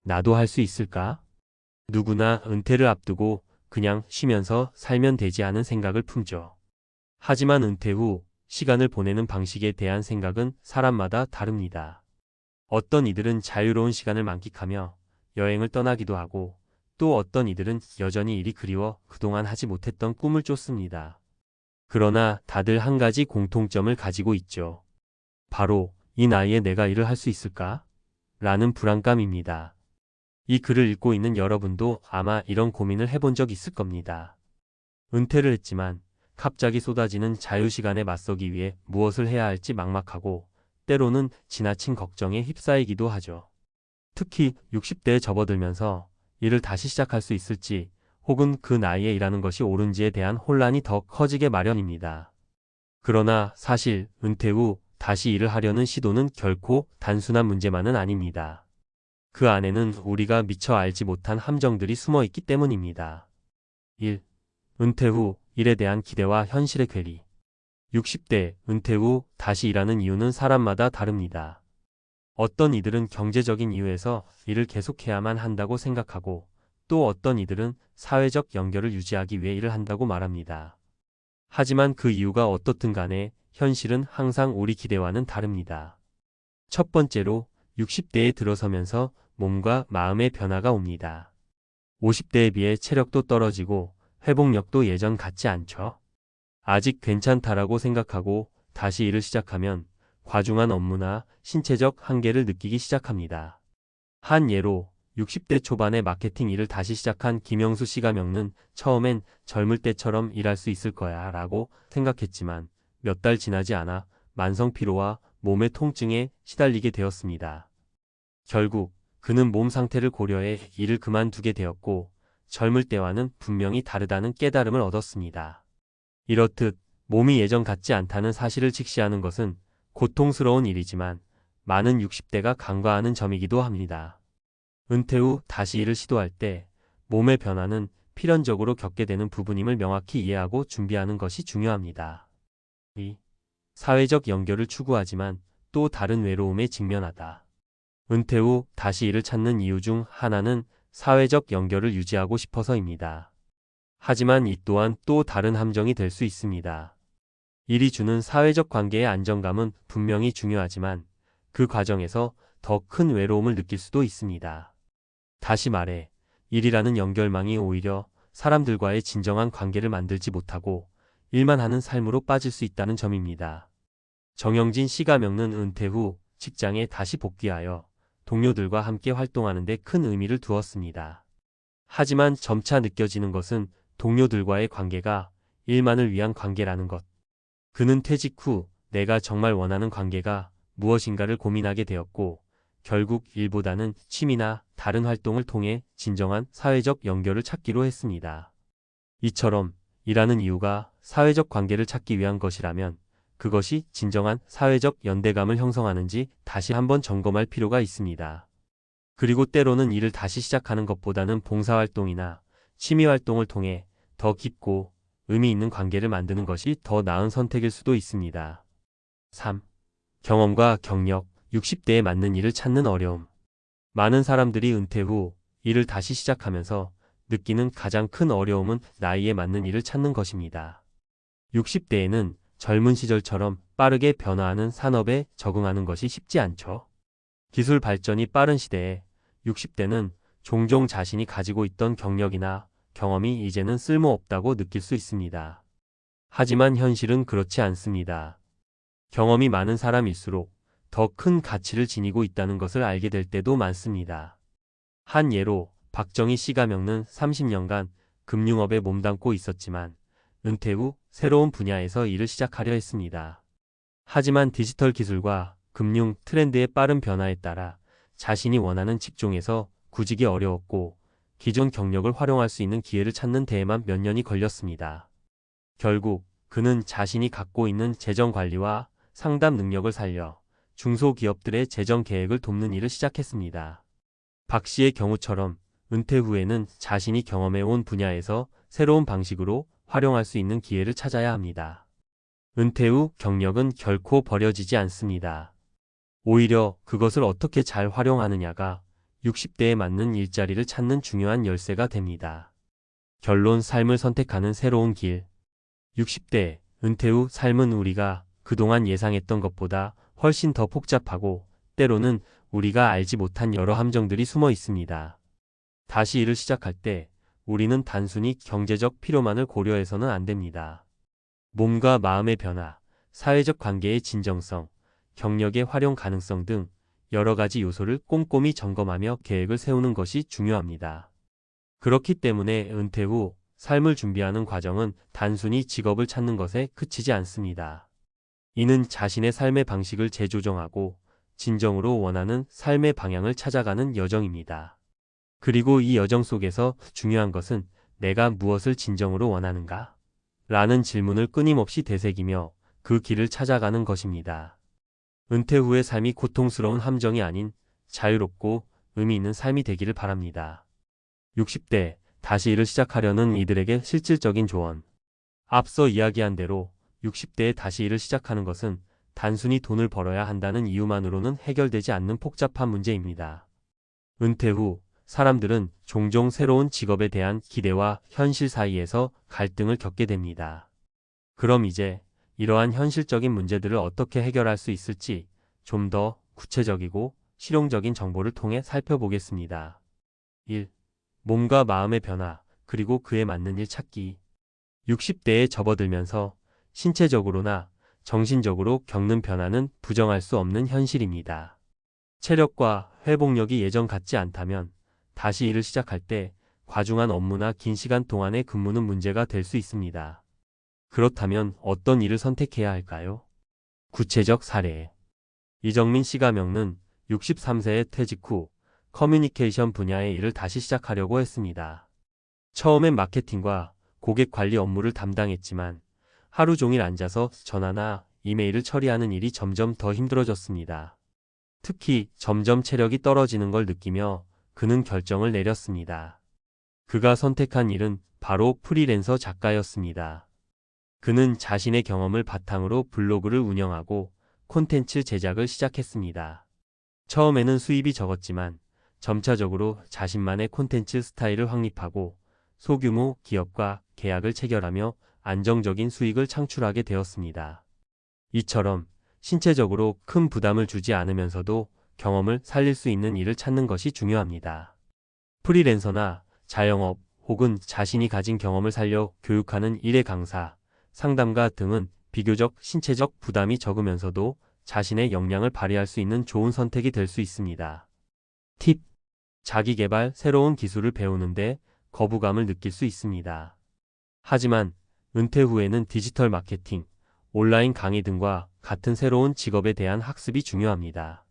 나도 할 수 있을까? 누구나 은퇴를 앞두고 그냥 쉬면서 살면 되지 않은 생각을 품죠. 하지만 은퇴 후 시간을 보내는 방식에 대한 생각은 사람마다 다릅니다. 어떤 이들은 자유로운 시간을 만끽하며 여행을 떠나기도 하고, 또 어떤 이들은 여전히 일이 그리워 그동안 하지 못했던 꿈을 쫓습니다. 그러나 다들 한 가지 공통점을 가지고 있죠. 바로 이 나이에 내가 일을 할 수 있을까? 라는 불안감입니다. 이 글을 읽고 있는 여러분도 아마 이런 고민을 해본 적 있을 겁니다. 은퇴를 했지만 갑자기 쏟아지는 자유시간에 맞서기 위해 무엇을 해야 할지 막막하고, 때로는 지나친 걱정에 휩싸이기도 하죠. 특히 60대에 접어들면서 일을 다시 시작할 수 있을지, 혹은 그 나이에 일하는 것이 옳은지에 대한 혼란이 더 커지게 마련입니다. 그러나 사실 은퇴 후 다시 일을 하려는 시도는 결코 단순한 문제만은 아닙니다. 그 안에는 우리가 미처 알지 못한 함정들이 숨어 있기 때문입니다. 1. 은퇴 후 일에 대한 기대와 현실의 괴리. 60대 은퇴 후 다시 일하는 이유는 사람마다 다릅니다. 어떤 이들은 경제적인 이유에서 일을 계속해야만 한다고 생각하고, 또 어떤 이들은 사회적 연결을 유지하기 위해 일을 한다고 말합니다. 하지만 그 이유가 어떻든 간에 현실은 항상 우리 기대와는 다릅니다. 첫 번째로 60대에 들어서면서 몸과 마음의 변화가 옵니다. 50대에 비해 체력도 떨어지고 회복력도 예전 같지 않죠. 아직 괜찮다라고 생각하고 다시 일을 시작하면 과중한 업무나 신체적 한계를 느끼기 시작합니다. 한 예로 60대 초반에 마케팅 일을 다시 시작한 김영수 씨가 겪는, 처음엔 젊을 때처럼 일할 수 있을 거야 라고 생각했지만 몇 달 지나지 않아 만성 피로와 몸의 통증에 시달리게 되었습니다. 결국 그는 몸 상태를 고려해 일을 그만두게 되었고, 젊을 때와는 분명히 다르다는 깨달음을 얻었습니다. 이렇듯 몸이 예전 같지 않다는 사실을 직시하는 것은 고통스러운 일이지만 많은 60대가 간과하는 점이기도 합니다. 은퇴 후 다시 일을 시도할 때 몸의 변화는 필연적으로 겪게 되는 부분임을 명확히 이해하고 준비하는 것이 중요합니다. 2. 사회적 연결을 추구하지만 또 다른 외로움에 직면하다. 은퇴 후 다시 일을 찾는 이유 중 하나는 사회적 연결을 유지하고 싶어서입니다. 하지만 이 또한 또 다른 함정이 될 수 있습니다. 일이 주는 사회적 관계의 안정감은 분명히 중요하지만 그 과정에서 더 큰 외로움을 느낄 수도 있습니다. 다시 말해, 일이라는 연결망이 오히려 사람들과의 진정한 관계를 만들지 못하고 일만 하는 삶으로 빠질 수 있다는 점입니다. 정영진 씨가 겪는 은퇴 후 직장에 다시 복귀하여 동료들과 함께 활동하는 데 큰 의미를 두었습니다. 하지만 점차 느껴지는 것은 동료들과의 관계가 일만을 위한 관계라는 것. 그는 퇴직 후 내가 정말 원하는 관계가 무엇인가를 고민하게 되었고, 결국 일보다는 취미나 다른 활동을 통해 진정한 사회적 연결을 찾기로 했습니다. 이처럼 일하는 이유가 사회적 관계를 찾기 위한 것이라면 그것이 진정한 사회적 연대감을 형성하는지 다시 한번 점검할 필요가 있습니다. 그리고 때로는 일을 다시 시작하는 것보다는 봉사활동이나 취미활동을 통해 더 깊고 의미 있는 관계를 만드는 것이 더 나은 선택일 수도 있습니다. 3. 경험과 경력. 60대에 맞는 일을 찾는 어려움. 많은 사람들이 은퇴 후 일을 다시 시작하면서 느끼는 가장 큰 어려움은 나이에 맞는 일을 찾는 것입니다. 60대에는 젊은 시절처럼 빠르게 변화하는 산업에 적응하는 것이 쉽지 않죠. 기술 발전이 빠른 시대에 60대는 종종 자신이 가지고 있던 경력이나 경험이 이제는 쓸모없다고 느낄 수 있습니다. 하지만 현실은 그렇지 않습니다. 경험이 많은 사람일수록 더 큰 가치를 지니고 있다는 것을 알게 될 때도 많습니다. 한 예로 박정희 씨가 겪는 30년간 금융업에 몸담고 있었지만 은퇴 후 새로운 분야에서 일을 시작하려 했습니다. 하지만 디지털 기술과 금융 트렌드의 빠른 변화에 따라 자신이 원하는 직종에서 구직이 어려웠고, 기존 경력을 활용할 수 있는 기회를 찾는 데에만 몇 년이 걸렸습니다. 결국 그는 자신이 갖고 있는 재정 관리와 상담 능력을 살려 중소기업들의 재정 계획을 돕는 일을 시작했습니다. 박 씨의 경우처럼 은퇴 후에는 자신이 경험해온 분야에서 새로운 방식으로 활용할 수 있는 기회를 찾아야 합니다. 은퇴 후 경력은 결코 버려지지 않습니다. 오히려 그것을 어떻게 잘 활용하느냐가 60대에 맞는 일자리를 찾는 중요한 열쇠가 됩니다. 결론 삶을 선택하는 새로운 길. 60대 은퇴 후 삶은 우리가 그동안 예상했던 것보다 훨씬 더 복잡하고 때로는 우리가 알지 못한 여러 함정들이 숨어 있습니다. 다시 일을 시작할 때 우리는 단순히 경제적 필요만을 고려해서는 안 됩니다. 몸과 마음의 변화, 사회적 관계의 진정성, 경력의 활용 가능성 등 여러 가지 요소를 꼼꼼히 점검하며 계획을 세우는 것이 중요합니다. 그렇기 때문에 은퇴 후 삶을 준비하는 과정은 단순히 직업을 찾는 것에 그치지 않습니다. 이는 자신의 삶의 방식을 재조정하고 진정으로 원하는 삶의 방향을 찾아가는 여정입니다. 그리고 이 여정 속에서 중요한 것은 내가 무엇을 진정으로 원하는가? 라는 질문을 끊임없이 되새기며 그 길을 찾아가는 것입니다. 은퇴 후의 삶이 고통스러운 함정이 아닌 자유롭고 의미 있는 삶이 되기를 바랍니다. 60대 다시 일을 시작하려는 이들에게 실질적인 조언. 앞서 이야기한 대로 60대에 다시 일을 시작하는 것은 단순히 돈을 벌어야 한다는 이유만으로는 해결되지 않는 복잡한 문제입니다. 은퇴 후 사람들은 종종 새로운 직업에 대한 기대와 현실 사이에서 갈등을 겪게 됩니다. 그럼 이제 이러한 현실적인 문제들을 어떻게 해결할 수 있을지 좀 더 구체적이고 실용적인 정보를 통해 살펴보겠습니다. 1. 몸과 마음의 변화, 그리고 그에 맞는 일 찾기. 60대에 접어들면서 신체적으로나 정신적으로 겪는 변화는 부정할 수 없는 현실입니다. 체력과 회복력이 예전 같지 않다면 다시 일을 시작할 때 과중한 업무나 긴 시간 동안의 근무는 문제가 될 수 있습니다. 그렇다면 어떤 일을 선택해야 할까요? 구체적 사례. 이정민 씨가 겪는 63세의 퇴직 후 커뮤니케이션 분야의 일을 다시 시작하려고 했습니다. 처음엔 마케팅과 고객 관리 업무를 담당했지만 하루 종일 앉아서 전화나 이메일을 처리하는 일이 점점 더 힘들어졌습니다. 특히 점점 체력이 떨어지는 걸 느끼며 그는 결정을 내렸습니다. 그가 선택한 일은 바로 프리랜서 작가였습니다. 그는 자신의 경험을 바탕으로 블로그를 운영하고 콘텐츠 제작을 시작했습니다. 처음에는 수입이 적었지만 점차적으로 자신만의 콘텐츠 스타일을 확립하고 소규모 기업과 계약을 체결하며 안정적인 수익을 창출하게 되었습니다. 이처럼 신체적으로 큰 부담을 주지 않으면서도 경험을 살릴 수 있는 일을 찾는 것이 중요합니다. 프리랜서나 자영업 혹은 자신이 가진 경험을 살려 교육하는 일의 강사, 상담가 등은 비교적 신체적 부담이 적으면서도 자신의 역량을 발휘할 수 있는 좋은 선택이 될 수 있습니다. 팁. 자기계발, 새로운 기술을 배우는데 거부감을 느낄 수 있습니다. 하지만 은퇴 후에는 디지털 마케팅, 온라인 강의 등과 같은 새로운 직업에 대한 학습이 중요합니다.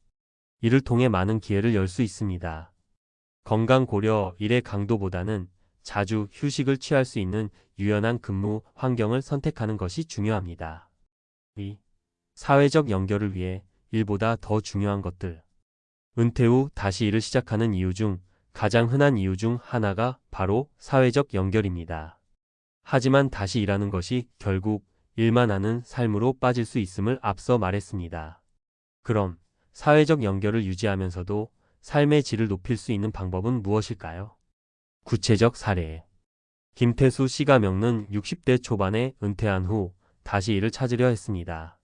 이를 통해 많은 기회를 열 수 있습니다. 건강 고려, 일의 강도보다는 자주 휴식을 취할 수 있는 유연한 근무 환경을 선택하는 것이 중요합니다. 2. 사회적 연결을 위해 일보다 더 중요한 것들. 은퇴 후 다시 일을 시작하는 이유 중 가장 흔한 이유 중 하나가 바로 사회적 연결입니다. 하지만 다시 일하는 것이 결국 일만 하는 삶으로 빠질 수 있음을 앞서 말했습니다. 그럼 사회적 연결을 유지하면서도 삶의 질을 높일 수 있는 방법은 무엇일까요? 구체적 사례. 김태수 씨가 겪는 60대 초반에 은퇴한 후 다시 일을 찾으려 했습니다.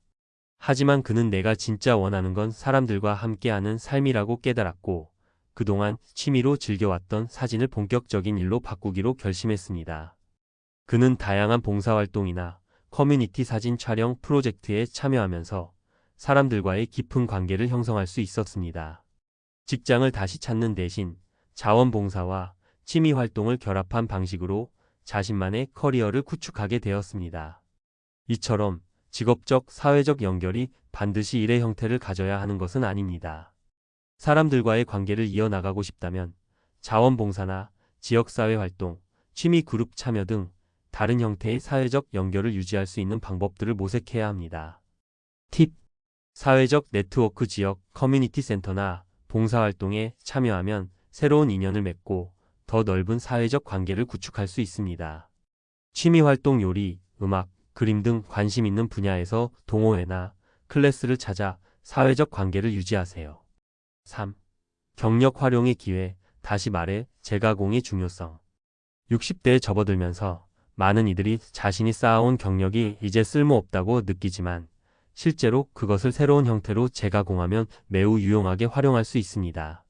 하지만 그는 내가 진짜 원하는 건 사람들과 함께하는 삶이라고 깨달았고 그동안 취미로 즐겨왔던 사진을 본격적인 일로 바꾸기로 결심했습니다. 그는 다양한 봉사활동이나 커뮤니티 사진 촬영 프로젝트에 참여하면서 사람들과의 깊은 관계를 형성할 수 있었습니다. 직장을 다시 찾는 대신 자원봉사와 취미 활동을 결합한 방식으로 자신만의 커리어를 구축하게 되었습니다. 이처럼 직업적, 사회적 연결이 반드시 일의 형태를 가져야 하는 것은 아닙니다. 사람들과의 관계를 이어나가고 싶다면 자원봉사나 지역사회 활동, 취미 그룹 참여 등 다른 형태의 사회적 연결을 유지할 수 있는 방법들을 모색해야 합니다. 팁. 사회적 네트워크 지역 커뮤니티 센터나 봉사활동에 참여하면 새로운 인연을 맺고 더 넓은 사회적 관계를 구축할 수 있습니다. 취미활동 요리, 음악, 그림 등 관심 있는 분야에서 동호회나 클래스를 찾아 사회적 관계를 유지하세요. 3. 경력 활용의 기회, 다시 말해 재가공의 중요성. 60대에 접어들면서 많은 이들이 자신이 쌓아온 경력이 이제 쓸모없다고 느끼지만 실제로 그것을 새로운 형태로 재가공하면 매우 유용하게 활용할 수 있습니다.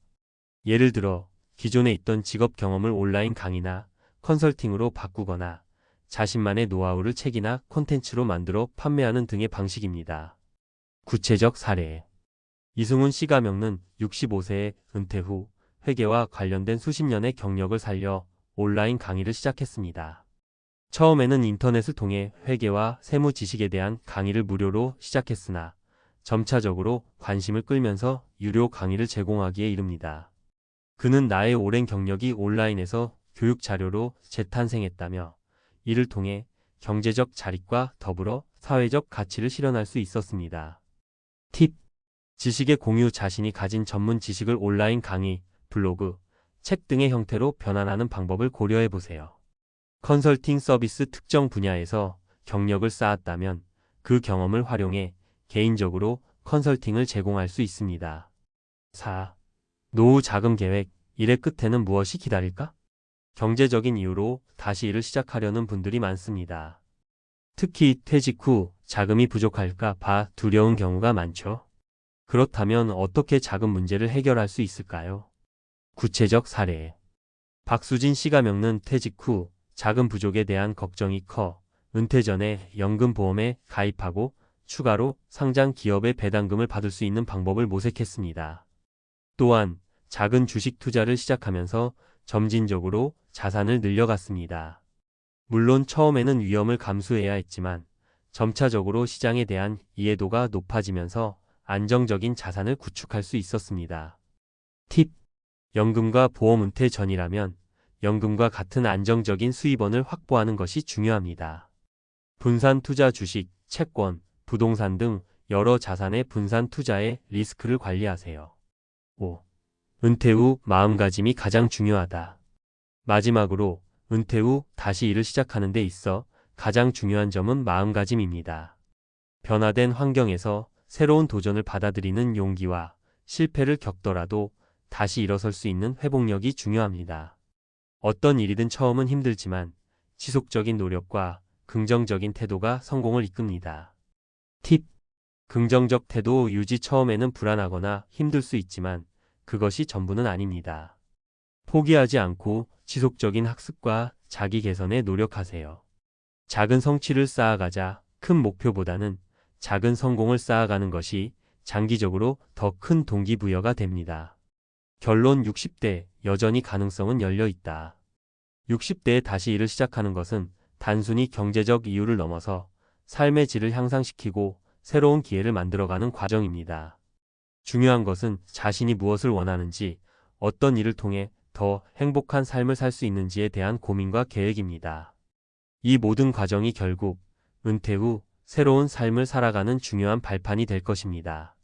예를 들어 기존에 있던 직업 경험을 온라인 강의나 컨설팅으로 바꾸거나 자신만의 노하우를 책이나 콘텐츠로 만들어 판매하는 등의 방식입니다. 구체적 사례. 이승훈 씨가명는 65세에 은퇴 후 회계와 관련된 수십 년의 경력을 살려 온라인 강의를 시작했습니다. 처음에는 인터넷을 통해 회계와 세무 지식에 대한 강의를 무료로 시작했으나 점차적으로 관심을 끌면서 유료 강의를 제공하기에 이릅니다. 그는 나의 오랜 경력이 온라인에서 교육 자료로 재탄생했다며 이를 통해 경제적 자립과 더불어 사회적 가치를 실현할 수 있었습니다. 팁. 지식의 공유. 자신이 가진 전문 지식을 온라인 강의, 블로그, 책 등의 형태로 변환하는 방법을 고려해 보세요. 컨설팅 서비스. 특정 분야에서 경력을 쌓았다면 그 경험을 활용해 개인적으로 컨설팅을 제공할 수 있습니다. 4. 노후 자금 계획. 일의 끝에는 무엇이 기다릴까? 경제적인 이유로 다시 일을 시작하려는 분들이 많습니다. 특히 퇴직 후 자금이 부족할까 봐 두려운 경우가 많죠. 그렇다면 어떻게 자금 문제를 해결할 수 있을까요? 구체적 사례. 박수진 씨가명는 퇴직 후 자금 부족에 대한 걱정이 커 은퇴 전에 연금보험에 가입하고 추가로 상장 기업의 배당금을 받을 수 있는 방법을 모색했습니다. 또한 작은 주식 투자를 시작하면서 점진적으로 자산을 늘려갔습니다. 물론 처음에는 위험을 감수해야 했지만 점차적으로 시장에 대한 이해도가 높아지면서 안정적인 자산을 구축할 수 있었습니다. 팁. 연금과 보험. 은퇴 전이라면 연금과 같은 안정적인 수입원을 확보하는 것이 중요합니다. 분산 투자. 주식, 채권, 부동산 등 여러 자산의 분산 투자에 리스크를 관리하세요. 5. 은퇴 후 마음가짐이 가장 중요하다. 마지막으로 은퇴 후 다시 일을 시작하는 데 있어 가장 중요한 점은 마음가짐입니다. 변화된 환경에서 새로운 도전을 받아들이는 용기와 실패를 겪더라도 다시 일어설 수 있는 회복력이 중요합니다. 어떤 일이든 처음은 힘들지만 지속적인 노력과 긍정적인 태도가 성공을 이끕니다. 팁. 긍정적 태도 유지. 처음에는 불안하거나 힘들 수 있지만 그것이 전부는 아닙니다. 포기하지 않고 지속적인 학습과 자기 개선에 노력하세요. 작은 성취를 쌓아가자. 큰 목표보다는 작은 성공을 쌓아가는 것이 장기적으로 더 큰 동기부여가 됩니다. 결론. 60대 여전히 가능성은 열려 있다. 60대에 다시 일을 시작하는 것은 단순히 경제적 이유를 넘어서 삶의 질을 향상시키고 새로운 기회를 만들어가는 과정입니다. 중요한 것은 자신이 무엇을 원하는지, 어떤 일을 통해 더 행복한 삶을 살 수 있는지에 대한 고민과 계획입니다. 이 모든 과정이 결국 은퇴 후 새로운 삶을 살아가는 중요한 발판이 될 것입니다.